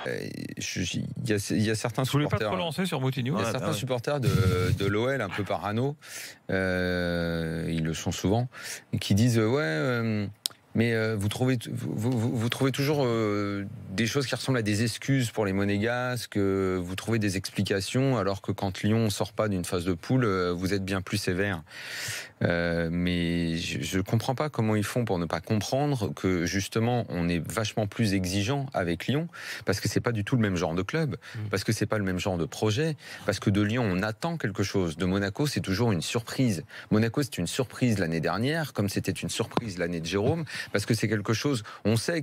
Il y a certains Je voulais supporters. pas te relancer sur Moutinho. Il y a certains supporters de l'OL un peu parano, ils le sont souvent, qui disent mais vous trouvez toujours des choses qui ressemblent à des excuses pour les Monégasques, vous trouvez des explications, alors que quand Lyon ne sort pas d'une phase de poule, vous êtes bien plus sévère. Mais je ne comprends pas comment ils font pour ne pas comprendre que justement on est vachement plus exigeant avec Lyon, parce que c'est pas du tout le même genre de club, parce que c'est pas le même genre de projet, parce que de Lyon on attend quelque chose, de Monaco c'est toujours une surprise. Monaco c'est une surprise l'année dernière, comme c'était une surprise l'année de Jérôme, parce que c'est quelque chose, on sait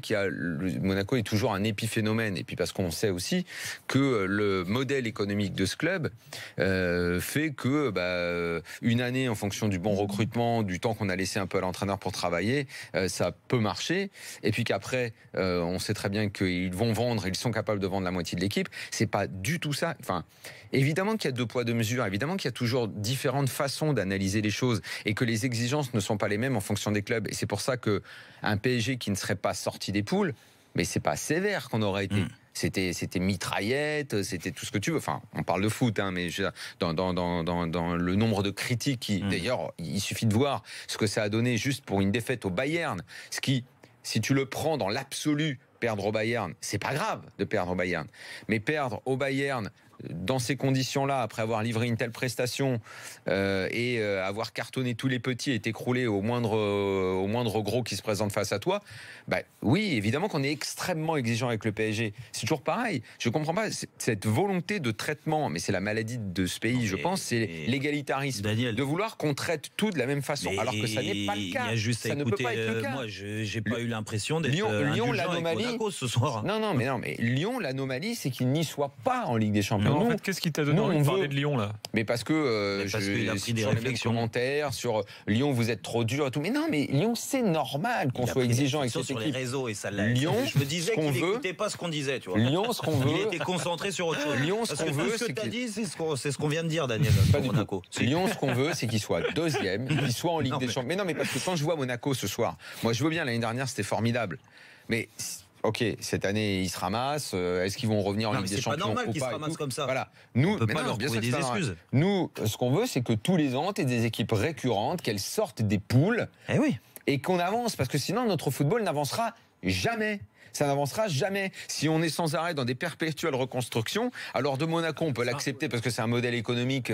Monaco est toujours un épiphénomène, et puis parce qu'on sait aussi que le modèle économique de ce club fait que une année en fonction du bon recrutement, du temps qu'on a laissé un peu à l'entraîneur pour travailler, ça peut marcher, et puis qu'après on sait très bien qu'ils vont vendre, ils sont capables de vendre la moitié de l'équipe. C'est pas du tout ça. Enfin, évidemment qu'il y a 2 poids 2 mesures, évidemment qu'il y a toujours différentes façons d'analyser les choses, et que les exigences ne sont pas les mêmes en fonction des clubs, et c'est pour ça que un PSG qui ne serait pas sorti des poules, mais c'est pas sévère qu'on aurait été. C'était mitraillette, c'était tout ce que tu veux. Enfin, on parle de foot, hein, mais dans le nombre de critiques qui, d'ailleurs, il suffit de voir ce que ça a donné juste pour une défaite au Bayern. Ce qui, si tu le prends dans l'absolu, perdre au Bayern, c'est pas grave de perdre au Bayern. Mais perdre au Bayern dans ces conditions-là, après avoir livré une telle prestation et avoir cartonné tous les petits et t'écrouler au moindre gros qui se présente face à toi, oui, évidemment qu'on est extrêmement exigeant avec le PSG. C'est toujours pareil. Je ne comprends pas cette volonté de traitement, mais c'est la maladie de ce pays, je pense, c'est l'égalitarisme. Daniel, de vouloir qu'on traite tout de la même façon, alors que ça n'est pas le cas. Il y a juste ça ne peut pas être le cas. Moi, j'ai pas eu l'impression d'être Lyon, l'anomalie ce soir. Non, mais Lyon, l'anomalie, c'est qu'il n'y soit pas en Ligue des Champions. Mais en fait, qu'est-ce qui t'a donné envie de parler de Lyon là? Mais parce que qu'il a pris des réflexions. Commentaires sur Lyon, vous êtes trop dur et tout. Mais non, mais Lyon, c'est normal qu'on soit exigeant avec cette sur équipe. Les réseaux et ça Lyon, je me disais qu'il n'écoutait pas ce qu'on disait, tu vois. Lyon, ce qu'on veut. Il était concentré sur autre chose. Lyon, ce qu'on veut, c'est ce que tu as dit, c'est ce qu'on vient de dire, Daniel. Pas du Monaco. Lyon, ce qu'on veut, c'est qu'il soit deuxième, qu'il soit en Ligue des Champions. Mais non, mais parce que quand je vois Monaco ce soir, moi je veux bien, l'année dernière c'était formidable. Mais ok, cette année ils se ramassent. Est-ce qu'ils vont revenir en Ligue des Champions? C'est pas normal qu'ils se ramassent comme ça. Voilà. On peut pas leur trouver des excuses. Nous, ce qu'on veut, c'est que tous les ans, t'aies des équipes récurrentes, qu'elles sortent des poules. Eh oui. Et qu'on avance, parce que sinon notre football n'avancera jamais. Ça n'avancera jamais. Si on est sans arrêt dans des perpétuelles reconstructions, alors de Monaco, on peut l'accepter parce que c'est un modèle économique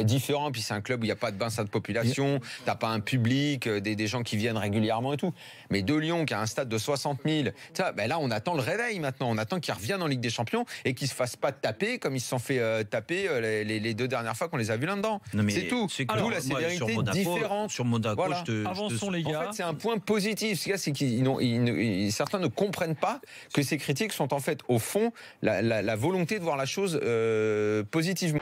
différent, puis c'est un club où il n'y a pas de bassin de population, t'as pas un public, des gens qui viennent régulièrement et tout. Mais de Lyon, qui a un stade de 60 000, là, on attend le réveil maintenant. On attend qu'ils reviennent en Ligue des Champions et qu'ils se fassent pas taper comme ils se sont fait taper les 2 dernières fois qu'on les a vus là-dedans. C'est tout. D'où la sévérité différente. Sur Monaco, voilà. Avançons, les gars. En fait, c'est un point positif. C'est certains ne comprennent pas que ces critiques sont en fait, au fond, la volonté de voir la chose positivement.